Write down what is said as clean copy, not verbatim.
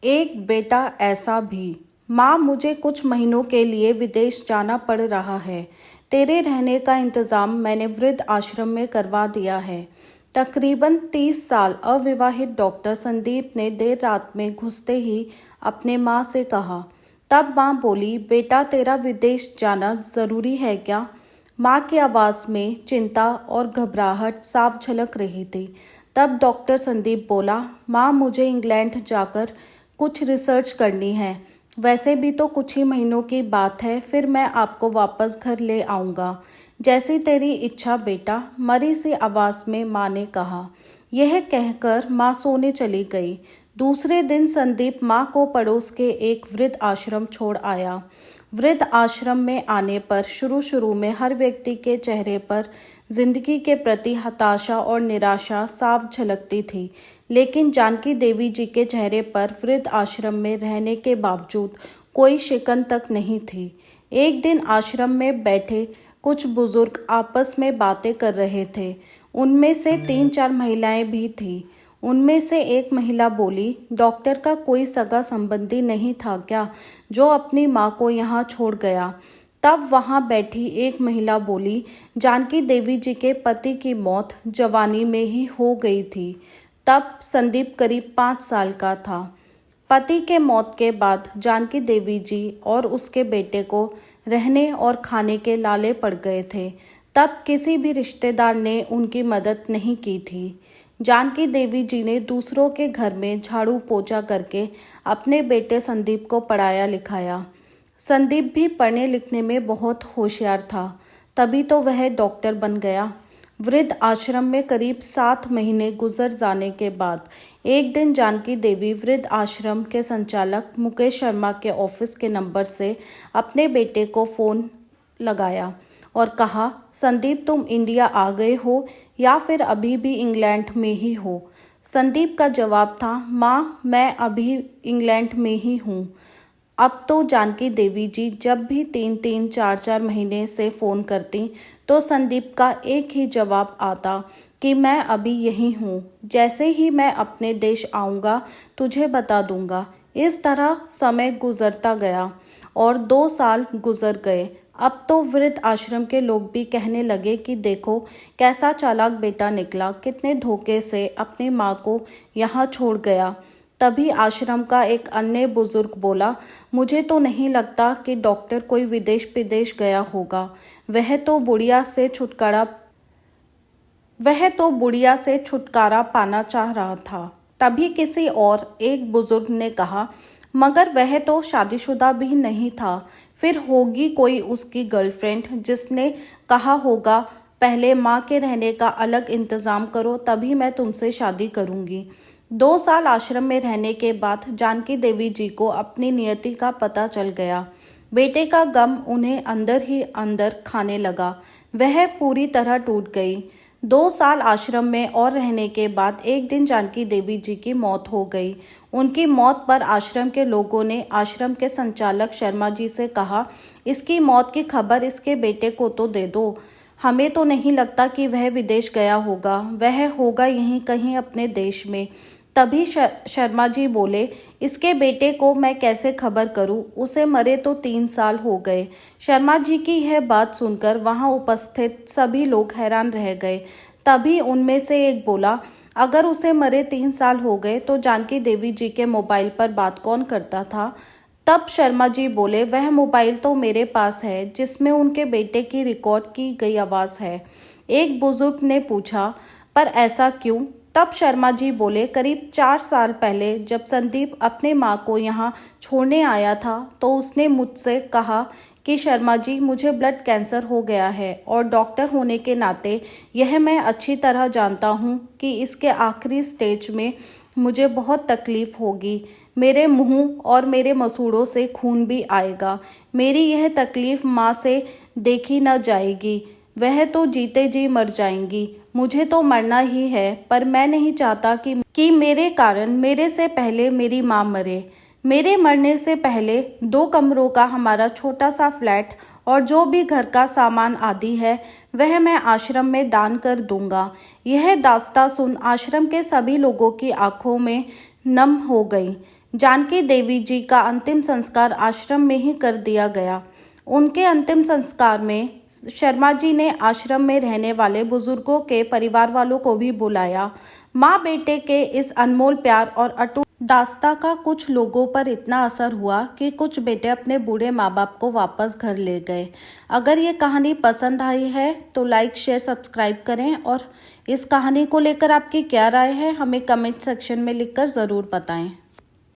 एक बेटा ऐसा भी। माँ, मुझे कुछ महीनों के लिए विदेश जाना पड़ रहा है। तेरे रहने का इंतज़ाम मैंने वृद्ध आश्रम में करवा दिया है। तकरीबन 30 साल अविवाहित डॉक्टर संदीप ने देर रात में घुसते ही अपने माँ से कहा। तब माँ बोली, बेटा तेरा विदेश जाना ज़रूरी है क्या? माँ की आवाज़ में चिंता और घबराहट साफ झलक रही थी। तब डॉक्टर संदीप बोला, माँ मुझे इंग्लैंड जाकर कुछ रिसर्च करनी है। वैसे भी तो कुछ ही महीनों की बात है, फिर मैं आपको वापस घर ले आऊँगा। जैसी तेरी इच्छा बेटा, मरी सी आवाज़ में माँ ने कहा। यह कहकर माँ सोने चली गई। दूसरे दिन संदीप माँ को पड़ोस के एक वृद्ध आश्रम छोड़ आया। वृद्ध आश्रम में आने पर शुरू शुरू में हर व्यक्ति के चेहरे पर जिंदगी के प्रति हताशा और निराशा साफ झलकती थी, लेकिन जानकी देवी जी के चेहरे पर वृद्ध आश्रम में रहने के बावजूद कोई शिकन तक नहीं थी। एक दिन आश्रम में बैठे कुछ बुजुर्ग आपस में बातें कर रहे थे। उनमें से 3-4 महिलाएं भी थीं। उनमें से एक महिला बोली, डॉक्टर का कोई सगा संबंधी नहीं था क्या जो अपनी माँ को यहाँ छोड़ गया? तब वहाँ बैठी एक महिला बोली, जानकी देवी जी के पति की मौत जवानी में ही हो गई थी। तब संदीप करीब 5 साल का था। पति के मौत के बाद जानकी देवी जी और उसके बेटे को रहने और खाने के लाले पड़ गए थे। तब किसी भी रिश्तेदार ने उनकी मदद नहीं की थी। जानकी देवी जी ने दूसरों के घर में झाड़ू पोछा करके अपने बेटे संदीप को पढ़ाया लिखाया। संदीप भी पढ़ने लिखने में बहुत होशियार था, तभी तो वह डॉक्टर बन गया। वृद्ध आश्रम में करीब 7 महीने गुजर जाने के बाद एक दिन जानकी देवी वृद्ध आश्रम के संचालक मुकेश शर्मा के ऑफिस के नंबर से अपने बेटे को फ़ोन लगाया और कहा, संदीप तुम इंडिया आ गए हो या फिर अभी भी इंग्लैंड में ही हो? संदीप का जवाब था, माँ मैं अभी इंग्लैंड में ही हूँ। अब तो जानकी देवी जी जब भी 3-3, 4-4 महीने से फ़ोन करती तो संदीप का एक ही जवाब आता कि मैं अभी यहीं हूँ, जैसे ही मैं अपने देश आऊँगा तुझे बता दूँगा। इस तरह समय गुजरता गया और 2 साल गुजर गए। अब तो वृद्ध आश्रम के लोग भी कहने लगे कि देखो कैसा चालाक बेटा निकला, कितने धोखे से अपनी माँ को यहाँ छोड़ गया। तभी आश्रम का एक अन्य बुजुर्ग बोला, मुझे तो नहीं लगता कि डॉक्टर कोई विदेश विदेश गया होगा। वह तो बुढ़िया से छुटकारा पाना चाह रहा था। तभी किसी और एक बुजुर्ग ने कहा, मगर वह तो शादीशुदा भी नहीं था, फिर होगी कोई उसकी गर्लफ्रेंड जिसने कहा होगा पहले माँ के रहने का अलग इंतज़ाम करो तभी मैं तुमसे शादी करूँगी। 2 साल आश्रम में रहने के बाद जानकी देवी जी को अपनी नियति का पता चल गया। बेटे का गम उन्हें अंदर ही अंदर खाने लगा। वह पूरी तरह टूट गई। 2 साल आश्रम में और रहने के बाद एक दिन जानकी देवी जी की मौत हो गई। उनकी मौत पर आश्रम के लोगों ने आश्रम के संचालक शर्मा जी से कहा, इसकी मौत की खबर इसके बेटे को तो दे दो। हमें तो नहीं लगता कि वह विदेश गया होगा, वह होगा यहीं कहीं अपने देश में। तभी शर्मा जी बोले, इसके बेटे को मैं कैसे खबर करूं, उसे मरे तो 3 साल हो गए। शर्मा जी की यह बात सुनकर वहां उपस्थित सभी लोग हैरान रह गए। तभी उनमें से एक बोला, अगर उसे मरे 3 साल हो गए तो जानकी देवी जी के मोबाइल पर बात कौन करता था? तब शर्मा जी बोले, वह मोबाइल तो मेरे पास है जिसमें उनके बेटे की रिकॉर्ड की गई आवाज़ है। एक बुजुर्ग ने पूछा, पर ऐसा क्यों? तब शर्मा जी बोले, करीब 4 साल पहले जब संदीप अपने माँ को यहाँ छोड़ने आया था तो उसने मुझसे कहा कि शर्मा जी मुझे ब्लड कैंसर हो गया है और डॉक्टर होने के नाते यह मैं अच्छी तरह जानता हूँ कि इसके आखिरी स्टेज में मुझे बहुत तकलीफ होगी। मेरे मुंह और मेरे मसूड़ों से खून भी आएगा। मेरी यह तकलीफ माँ से देखी न जाएगी, वह तो जीते जी मर जाएंगी। मुझे तो मरना ही है, पर मैं नहीं चाहता कि मेरे कारण मेरे से पहले मेरी माँ मरे। मेरे मरने से पहले 2 कमरों का हमारा छोटा सा फ्लैट और जो भी घर का सामान आदि है वह मैं आश्रम में दान कर दूंगा। यह दास्तां सुन आश्रम के सभी लोगों की आंखों में नम हो गई। जानकी देवी जी का अंतिम संस्कार आश्रम में ही कर दिया गया। उनके अंतिम संस्कार में शर्मा जी ने आश्रम में रहने वाले बुजुर्गों के परिवार वालों को भी बुलाया। माँ बेटे के इस अनमोल प्यार और अटूट दास्ता का कुछ लोगों पर इतना असर हुआ कि कुछ बेटे अपने बूढ़े माँ बाप को वापस घर ले गए। अगर ये कहानी पसंद आई है तो लाइक शेयर सब्सक्राइब करें और इस कहानी को लेकर आपकी क्या राय है हमें कमेंट सेक्शन में लिखकर ज़रूर बताएं।